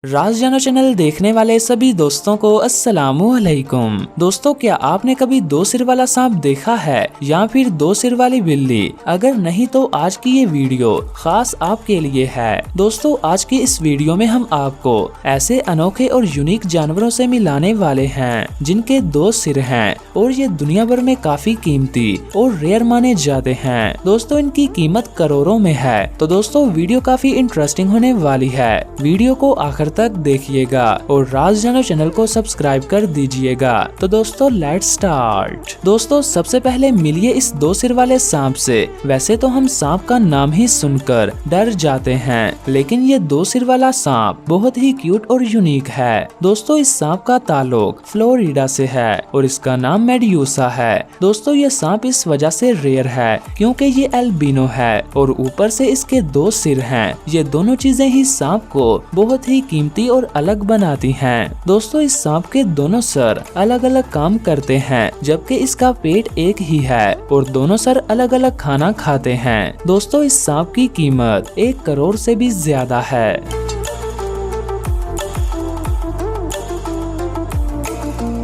राज जानो चैनल देखने वाले सभी दोस्तों को अस्सलामुअलैकुम। दोस्तों, क्या आपने कभी दो सिर वाला सांप देखा है या फिर दो सिर वाली बिल्ली? अगर नहीं तो आज की ये वीडियो खास आपके लिए है। दोस्तों, आज की इस वीडियो में हम आपको ऐसे अनोखे और यूनिक जानवरों से मिलाने वाले हैं जिनके दो सिर हैं और ये दुनिया भर में काफी कीमती और रेयर माने जाते हैं। दोस्तों, इनकी कीमत करोड़ों में है। तो दोस्तों, वीडियो काफी इंटरेस्टिंग होने वाली है। वीडियो को आखिर तक देखिएगा और राज जानो चैनल को सब्सक्राइब कर दीजिएगा। तो दोस्तों, लेट्स स्टार्ट। दोस्तों, सबसे पहले मिलिए इस दो सिर वाले सांप से। वैसे तो हम सांप का नाम ही सुनकर डर जाते हैं, लेकिन ये दो सिर वाला सांप बहुत ही क्यूट और यूनिक है। दोस्तों, इस सांप का ताल्लुक फ्लोरिडा से है और इसका नाम मेड्यूसा है। दोस्तों, ये सांप इस वजह से रेयर है क्योंकि ये एल्बिनो है और ऊपर से इसके दो सिर हैं। ये दोनों चीजें ही सांप को बहुत ही कीमती और अलग बनाती हैं। दोस्तों, इस सांप के दोनों सर अलग अलग काम करते हैं, जबकि इसका पेट एक ही है और दोनों सर अलग अलग खाना खाते हैं। दोस्तों, इस सांप की कीमत 1 करोड़ से भी ज्यादा है।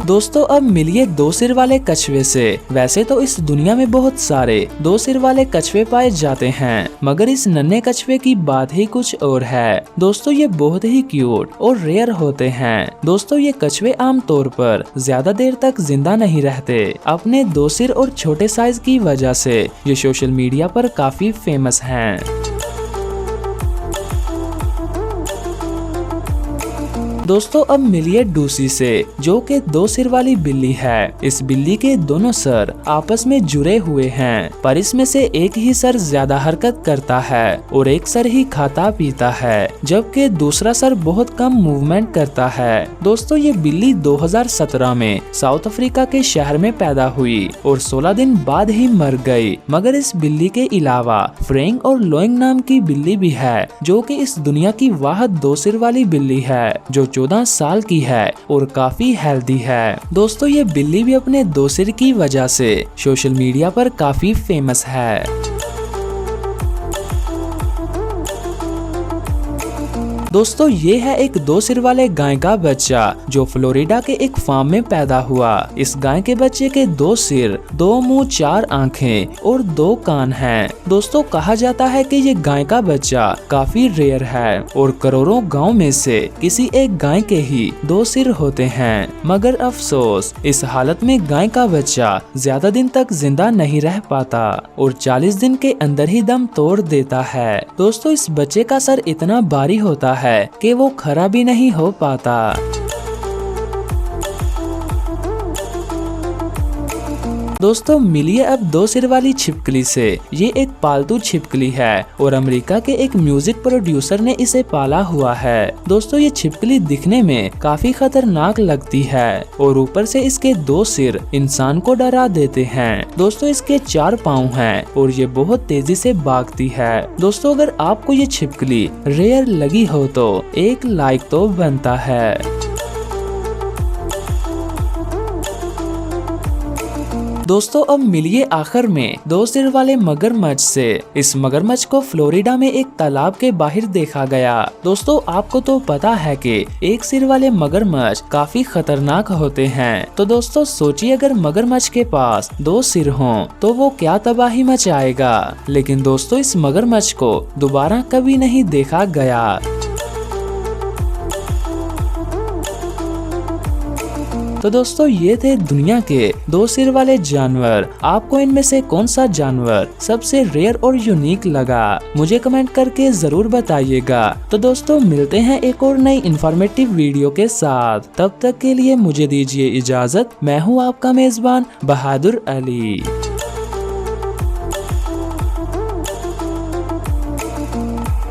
दोस्तों, अब मिलिए दो सिर वाले कछुए से। वैसे तो इस दुनिया में बहुत सारे दो सिर वाले कछुए पाए जाते हैं, मगर इस नन्हे कछुए की बात ही कुछ और है। दोस्तों, ये बहुत ही क्यूट और रेयर होते हैं। दोस्तों, ये कछुए आमतौर पर ज्यादा देर तक जिंदा नहीं रहते। अपने दो सिर और छोटे साइज की वजह से ये सोशल मीडिया पर काफी फेमस हैं। दोस्तों, अब मिलिए डूसी से, जो कि दो सिर वाली बिल्ली है। इस बिल्ली के दोनों सर आपस में जुड़े हुए हैं, पर इसमें से एक ही सर ज्यादा हरकत करता है और एक सर ही खाता पीता है, जबकि दूसरा सर बहुत कम मूवमेंट करता है। दोस्तों, ये बिल्ली 2017 में साउथ अफ्रीका के शहर में पैदा हुई और 16 दिन बाद ही मर गई। मगर इस बिल्ली के अलावा फ्रैंक और लोइंग नाम की बिल्ली भी है, जो कि इस दुनिया की वाहिद दो सिर वाली बिल्ली है, जो 14 साल की है और काफी हेल्दी है। दोस्तों, ये बिल्ली भी अपने दो सिर की वजह से सोशल मीडिया पर काफी फेमस है। दोस्तों, ये है एक दो सिर वाले गाय का बच्चा जो फ्लोरिडा के एक फार्म में पैदा हुआ। इस गाय के बच्चे के दो सिर, दो मुंह, 4 आंखें और 2 कान हैं। दोस्तों, कहा जाता है कि ये गाय का बच्चा काफी रेयर है और करोड़ों गांव में से किसी एक गाय के ही दो सिर होते हैं। मगर अफसोस, इस हालत में गाय का बच्चा ज्यादा दिन तक जिंदा नहीं रह पाता और 40 दिन के अंदर ही दम तोड़ देता है। दोस्तों, इस बच्चे का सर इतना भारी होता है कि वो खड़ा भी नहीं हो पाता। दोस्तों, मिलिए अब दो सिर वाली छिपकली से। ये एक पालतू छिपकली है और अमेरिका के एक म्यूजिक प्रोड्यूसर ने इसे पाला हुआ है। दोस्तों, ये छिपकली दिखने में काफी खतरनाक लगती है और ऊपर से इसके दो सिर इंसान को डरा देते हैं। दोस्तों, इसके 4 पाँव हैं और ये बहुत तेजी से भागती है। दोस्तों, अगर आपको ये छिपकली रेयर लगी हो तो एक लाइक तो बनता है। दोस्तों, अब मिलिए आखिर में दो सिर वाले मगरमच्छ से। इस मगरमच्छ को फ्लोरिडा में एक तालाब के बाहर देखा गया। दोस्तों, आपको तो पता है कि एक सिर वाले मगरमच्छ काफी खतरनाक होते हैं। तो दोस्तों, सोचिए अगर मगरमच्छ के पास 2 सिर हों तो वो क्या तबाही मचाएगा। लेकिन दोस्तों, इस मगरमच्छ को दोबारा कभी नहीं देखा गया। तो दोस्तों, ये थे दुनिया के दो सिर वाले जानवर। आपको इनमें से कौन सा जानवर सबसे रेयर और यूनिक लगा, मुझे कमेंट करके जरूर बताइएगा। तो दोस्तों, मिलते हैं एक और नई इंफॉर्मेटिव वीडियो के साथ। तब तक के लिए मुझे दीजिए इजाजत। मैं हूँ आपका मेजबान बहादुर अली।